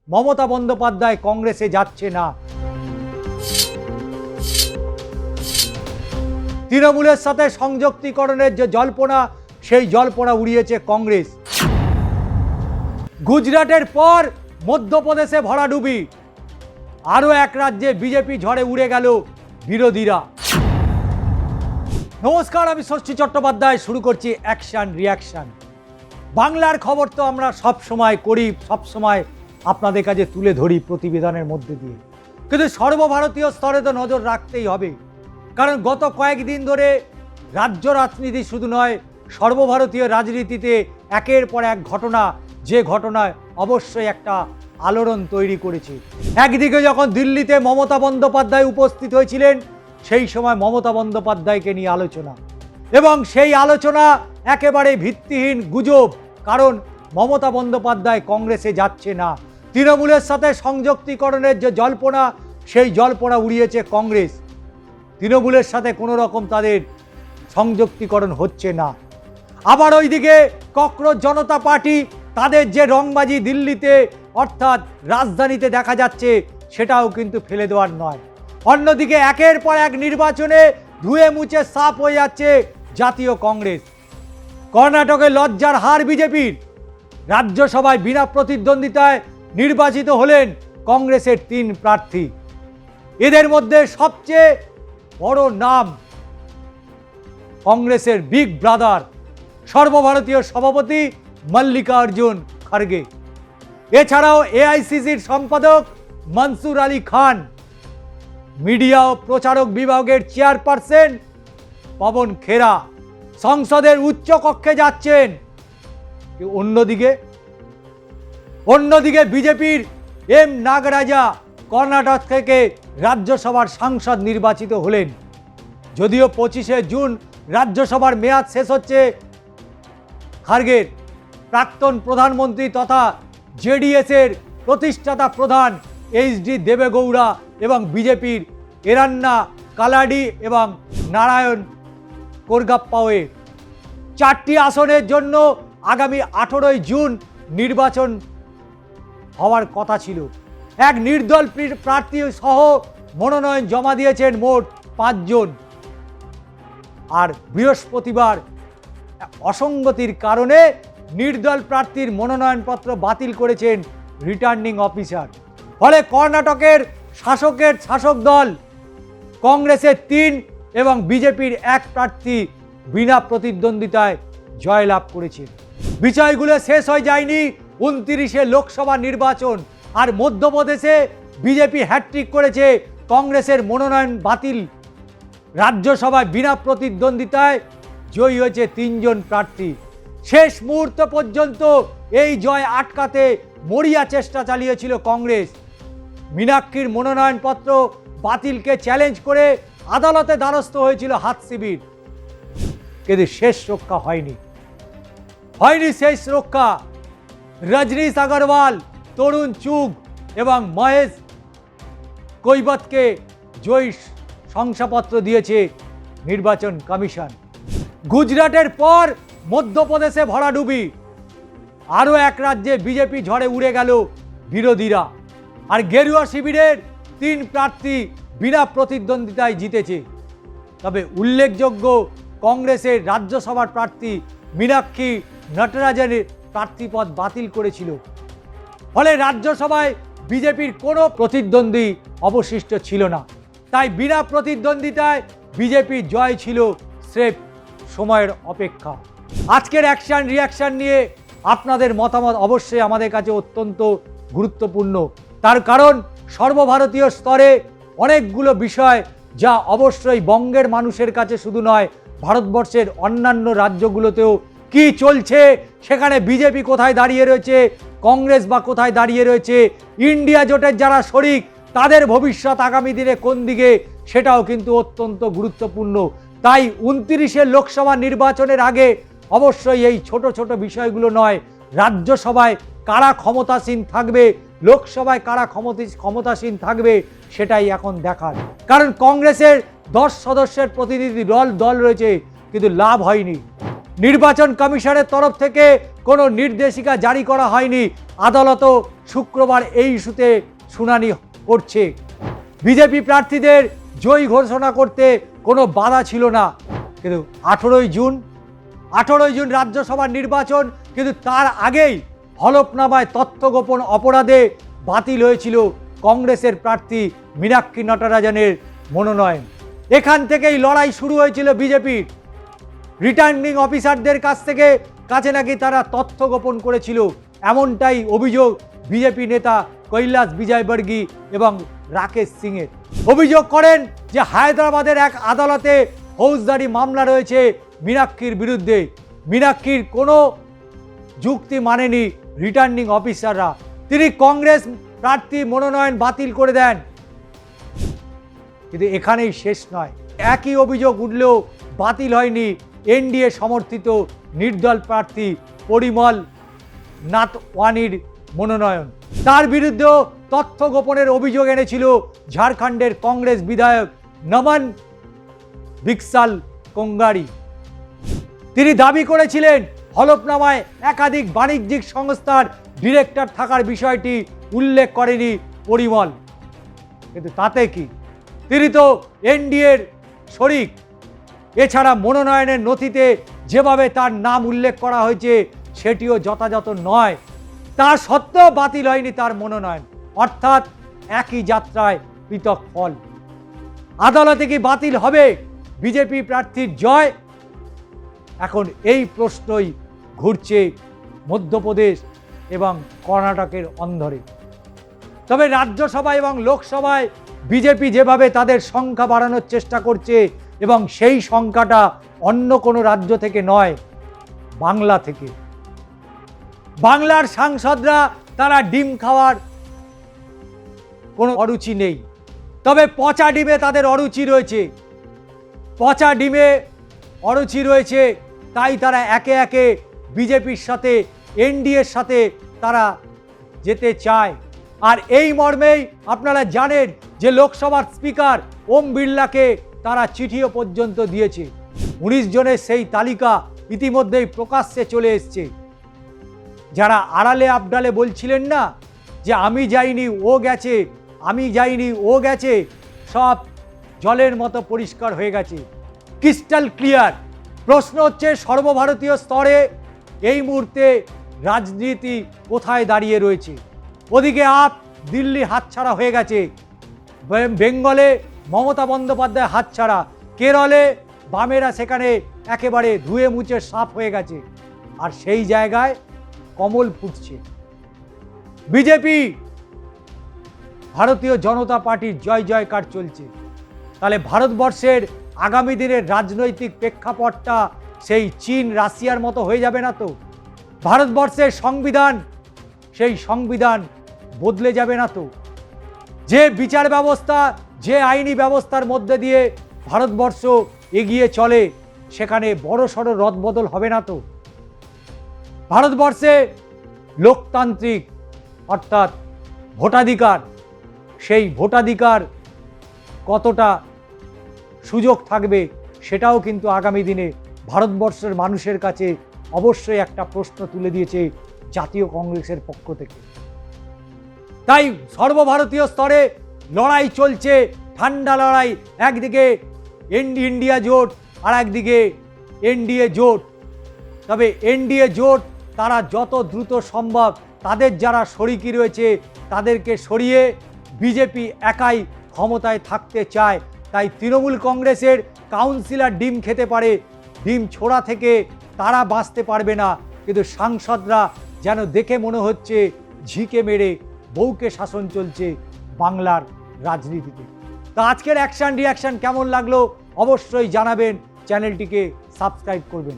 মমতা বন্দ্যোপাধ্যায় কংগ্রেসে যাচ্ছে না। তৃণমূলের সাথে সংযুক্তিকরণের যে জল্পনা, সেই জল্পনা উড়িয়েছে কংগ্রেস। গুজরাটের পর মধ্যপ্রদেশে ভরাডুবি, আরও এক রাজ্যে বিজেপি ঝড়ে উড়ে গেল বিরোধীরা। নমস্কার, আমি ষষ্ঠী চট্টোপাধ্যায়। শুরু করছি অ্যাকশন রিয়াকশন। বাংলার খবর তো আমরা সব সময় করি, সব সময় আপনাদের কাছে তুলে ধরি প্রতিবেদনের মধ্যে দিয়ে, কিন্তু সর্বভারতীয় স্তরে তো নজর রাখতেই হবে। কারণ গত কয়েকদিন ধরে রাজ্য রাজনীতি শুধু নয়, সর্বভারতীয় রাজনীতিতে একের পর এক ঘটনা, যে ঘটনায় অবশ্যই একটা আলোড়ন তৈরি করেছে। একদিকে যখন দিল্লিতে মমতা বন্দ্যোপাধ্যায় উপস্থিত হয়েছিলেন, সেই সময় মমতা বন্দ্যোপাধ্যায়কে নিয়ে আলোচনা, এবং সেই আলোচনা একেবারে ভিত্তিহীন গুজব। কারণ মমতা বন্দ্যোপাধ্যায় কংগ্রেসে যাচ্ছে না। তৃণমূলের সাথে সংযুক্তিকরণের যে জল্পনা, সেই জল্পনা উড়িয়েছে কংগ্রেস। তৃণমূলের সাথে কোনো রকম তাদের সংযুক্তিকরণ হচ্ছে না। আবার ওইদিকে ককরোচ জনতা পার্টি, তাদের যে রংবাজি দিল্লিতে অর্থাৎ রাজধানীতে দেখা যাচ্ছে, সেটাও কিন্তু ফেলে দেওয়ার নয়। অন্যদিকে একের পর এক নির্বাচনে ধুয়ে মুছে সাফ হয়ে যাচ্ছে জাতীয় কংগ্রেস। কর্ণাটকে লজ্জার হার বিজেপির। রাজ্যসভায় বিনা প্রতিদ্বন্দ্বিতায় নির্বাচিত হলেন কংগ্রেসের 3 প্রার্থী। এদের মধ্যে সবচেয়ে বড় নাম কংগ্রেসের বিগ ব্রাদার, সর্বভারতীয় সভাপতি মল্লিকার্জুন খড়গে। এছাড়াও এআইসিসির সম্পাদক মনসুর আলী খান, মিডিয়া ও প্রচারক বিভাগের চেয়ারপারসন পবন খেরা সংসদের উচ্চ কক্ষে যাচ্ছেন। অন্যদিকে বিজেপির এম নাগরাজা কর্ণাটক থেকে রাজ্যসভার সাংসদ নির্বাচিত হলেন। যদিও 25শে জুন রাজ্যসভার মেয়াদ শেষ হচ্ছে, খড়গের প্রাক্তন প্রধানমন্ত্রী তথা জেডিএসের প্রতিষ্ঠাতা প্রধান এইচডি দেবেগৌড়া এবং বিজেপির এরান্না কালাডি এবং নারায়ণ কোরগাপ্পাওয়ে 4টি আসনের জন্য আগামী 18ই জুন নির্বাচন হওয়ার কথা ছিল। এক নির্দল প্রার্থী সহ মনোনয়ন জমা দিয়েছেন মোট 5 জন। আর বৃহস্পতিবার অসঙ্গতির কারণে নির্দল প্রার্থীর মনোনয়নপত্র বাতিল করেছেন রিটার্নিং অফিসার। ফলে কর্ণাটকের শাসক দল কংগ্রেসের 3 এবং বিজেপির 1 প্রার্থী বিনা প্রতিদ্বন্দ্বিতায় জয়লাভ করেছে। বিষয়গুলো শেষ হয়ে যায়নি। 29শে লোকসভা নির্বাচন আর মধ্যপ্রদেশে বিজেপি হ্যাট্রিক করেছে, কংগ্রেসের মনোনয়ন বাতিল। রাজ্যসভায় বিনা প্রতিদ্বন্দ্বিতায় জয়ী হয়েছে 3 জন প্রার্থী। শেষ মুহূর্ত পর্যন্ত এই জয় আটকাতে মরিয়া চেষ্টা চালিয়েছিল কংগ্রেস। মীনাক্ষীর মনোনয়নপত্র বাতিলকে চ্যালেঞ্জ করে আদালতে দ্বারস্থ হয়েছিল হাত শিবির, কিন্তু শেষ রক্ষা হয়নি। শেষ রক্ষা। রজনীশ আগরওয়াল, তরুণ চুগ এবং মহেশ কৈবতকে জয়ী শংসাপত্র দিয়েছে নির্বাচন কমিশন। গুজরাটের পর মধ্যপ্রদেশে ভরাডুবি, আরও এক রাজ্যে বিজেপি ঝড়ে উড়ে গেল বিরোধীরা। আর গেরুয়া শিবিরের 3 প্রার্থী বিনা প্রতিদ্বন্দ্বিতায় জিতেছে। তবে উল্লেখযোগ্য, কংগ্রেসের রাজ্যসভার প্রার্থী মীনাক্ষী নটরাজনের প্রার্থীপদ বাতিল করেছিল। ফলে রাজ্যসভায় বিজেপির কোনো প্রতিদ্বন্দ্বী অবশিষ্ট ছিল না। তাই বিনা প্রতিদ্বন্দ্বিতায় বিজেপির জয় ছিল স্রেফ সময়ের অপেক্ষা। আজকের অ্যাকশন রিয়াকশন নিয়ে আপনাদের মতামত অবশ্যই আমাদের কাছে অত্যন্ত গুরুত্বপূর্ণ। তার কারণ সর্বভারতীয় স্তরে অনেকগুলো বিষয়, যা অবশ্যই বঙ্গের মানুষের কাছে শুধু নয়, ভারতবর্ষের অন্যান্য রাজ্যগুলোতেও কি চলছে, সেখানে বিজেপি কোথায় দাঁড়িয়ে রয়েছে, কংগ্রেস বা কোথায় দাঁড়িয়ে রয়েছে, ইন্ডিয়া জোটের যারা শরিক তাদের ভবিষ্যৎ আগামী দিনে কোন দিকে, সেটাও কিন্তু অত্যন্ত গুরুত্বপূর্ণ। তাই 29শে লোকসভা নির্বাচনের আগে অবশ্যই এই ছোট ছোট বিষয়গুলো নয়, রাজ্যসভায় কারা ক্ষমতাসীন থাকবে, লোকসভায় কারা ক্ষমতাসীন থাকবে, সেটাই এখন দেখার। কারণ কংগ্রেসের 10 সদস্যের প্রতিনিধি দল রয়েছে, কিন্তু লাভ হয়নি। নির্বাচন কমিশনের তরফ থেকে কোনো নির্দেশিকা জারি করা হয়নি। আদালতও শুক্রবার এই ইস্যুতে শুনানি করছে। বিজেপি প্রার্থীদের জয়ী ঘোষণা করতে কোনো বাধা ছিল না, কিন্তু 18ই জুন রাজ্যসভার নির্বাচন, কিন্তু তার আগেই হলফনামায় তথ্য গোপন অপরাধে বাতিল হয়েছিল কংগ্রেসের প্রার্থী মীনাক্ষী নটরাজনের মনোনয়ন। এখান থেকেই লড়াই শুরু হয়েছিল বিজেপির। রিটার্নিং অফিসারদের কাছে নাকি তারা তথ্য গোপন করেছিল, এমনটাই অভিযোগ বিজেপি নেতা কৈলাস বিজয়বর্গী এবং রাকেশ সিংয়ের। অভিযোগ করেন যে হায়দ্রাবাদের এক আদালতে ফৌজদারি মামলা রয়েছে মীনাক্ষীর বিরুদ্ধে। মীনাক্ষীর কোনো যুক্তি মানেনি রিটার্নিং অফিসাররা। তিনি কংগ্রেস প্রার্থী মনোনয়ন বাতিল করে দেন। কিন্তু এখানেই শেষ নয়, একই অভিযোগ উঠলেও বাতিল হয়নি এনডিএ সমর্থিত নির্দল প্রার্থী পরিমল নাথওয়ানির মনোনয়ন। তার বিরুদ্ধেও তথ্য গোপনের অভিযোগ এনেছিল ঝাড়খণ্ডের কংগ্রেস বিধায়ক নমন বিকসাল কোঙ্গারি। তিনি দাবি করেছিলেন হলফনামায় একাধিক বাণিজ্যিক সংস্থার ডিরেক্টর থাকার বিষয়টি উল্লেখ করেনি পরিমল। কিন্তু তাতে কি, তিনি তো এনডিএর শরিক। এছাড়া মনোনয়নের নথিতে যেভাবে তার নাম উল্লেখ করা হয়েছে সেটিও যথাযথ নয়। তা সত্ত্বেও বাতিল হয়নি তার মনোনয়ন, অর্থাৎ একই যাত্রায় পৃথক ফল। আদালতে কি বাতিল হবে বিজেপি প্রার্থীর জয়? এখন এই প্রশ্নই ঘুরছে মধ্যপ্রদেশ এবং কর্ণাটকের অন্দরে। তবে রাজ্যসভা এবং লোকসভায় বিজেপি যেভাবে তাদের সংখ্যা বাড়ানোর চেষ্টা করছে, এবং সেই সংখ্যাটা অন্য কোনো রাজ্য থেকে নয়, বাংলা থেকে। বাংলার সাংসদরা তারা ডিম খাওয়ার কোনো অরুচি নেই, তবে পচা ডিমে তাদের অরুচি রয়েছে। পচা ডিমে অরুচি রয়েছে, তাই তারা একে একে বিজেপির সাথে, এনডিএর সাথে তারা যেতে চায়। আর এই মর্মেই আপনারা জানেন যে লোকসভার স্পিকার ওম বিড়লাকে তারা চিঠিও পর্যন্ত দিয়েছে। 19 জনের সেই তালিকা ইতিমধ্যেই প্রকাশ্যে চলে এসছে। যারা আড়ালে আবডালে বলছিলেন না যে আমি যাইনি ও গেছে, আমি যাইনি ও গেছে, সব জলের মতো পরিষ্কার হয়ে গেছে, ক্রিস্টাল ক্লিয়ার। প্রশ্ন হচ্ছে সর্বভারতীয় স্তরে এই মুহূর্তে রাজনীতি কোথায় দাঁড়িয়ে রয়েছে? ওদিকে দিল্লি হাতছাড়া হয়ে গেছে, বেঙ্গলে মমতা বন্দ্যোপাধ্যায় হাতছাড়া, কেরলে বামেরা সেখানে একেবারে ধুয়ে মুছে সাফ হয়ে গেছে, আর সেই জায়গায় কমল ফুটছে। বিজেপি, ভারতীয় জনতা পার্টির জয় জয়কার চলছে। তাহলে ভারতবর্ষের আগামী দিনের রাজনৈতিক প্রেক্ষাপটটা সেই চীন রাশিয়ার মতো হয়ে যাবে না তো? ভারতবর্ষের সংবিধান, সেই সংবিধান বদলে যাবে না তো? যে বিচার ব্যবস্থা, যে আইনি ব্যবস্থার মধ্যে দিয়ে ভারতবর্ষ এগিয়ে চলে, সেখানে বড়সড় রদবদল হবে না তো? ভারতবর্ষে লোকতান্ত্রিক অর্থাৎ ভোটাধিকার, সেই ভোটাধিকার কতটা সুযোগ থাকবে সেটাও কিন্তু আগামী দিনে ভারতবর্ষের মানুষের কাছে অবশ্যই একটা প্রশ্ন তুলে দিয়েছে জাতীয় কংগ্রেসের পক্ষ থেকে। তাই সর্বভারতীয় স্তরে লড়াই চলছে, ঠান্ডা লড়াই। একদিকে ইন্ডিয়া জোট আর একদিকে এনডিএ জোট। তবে এনডিএ জোট তারা যত দ্রুত সম্ভব তাদের যারা শরিকি রয়েছে তাদেরকে সরিয়ে বিজেপি একাই ক্ষমতায় থাকতে চায়। তাই তৃণমূল কংগ্রেসের কাউন্সিলর ডিম খেতে পারে, ডিম ছোড়া থেকে তারা বাঁচতে পারবে না, কিন্তু সাংসদরা যেন দেখে মনে হচ্ছে ঝিকে মেরে বউকে শাসন চলছে বাংলার রাজনীতিতে। তো আজকের অ্যাকশন রিয়াকশন কেমন লাগলো অবশ্যই জানাবেন, চ্যানেলটিকে সাবস্ক্রাইব করবেন।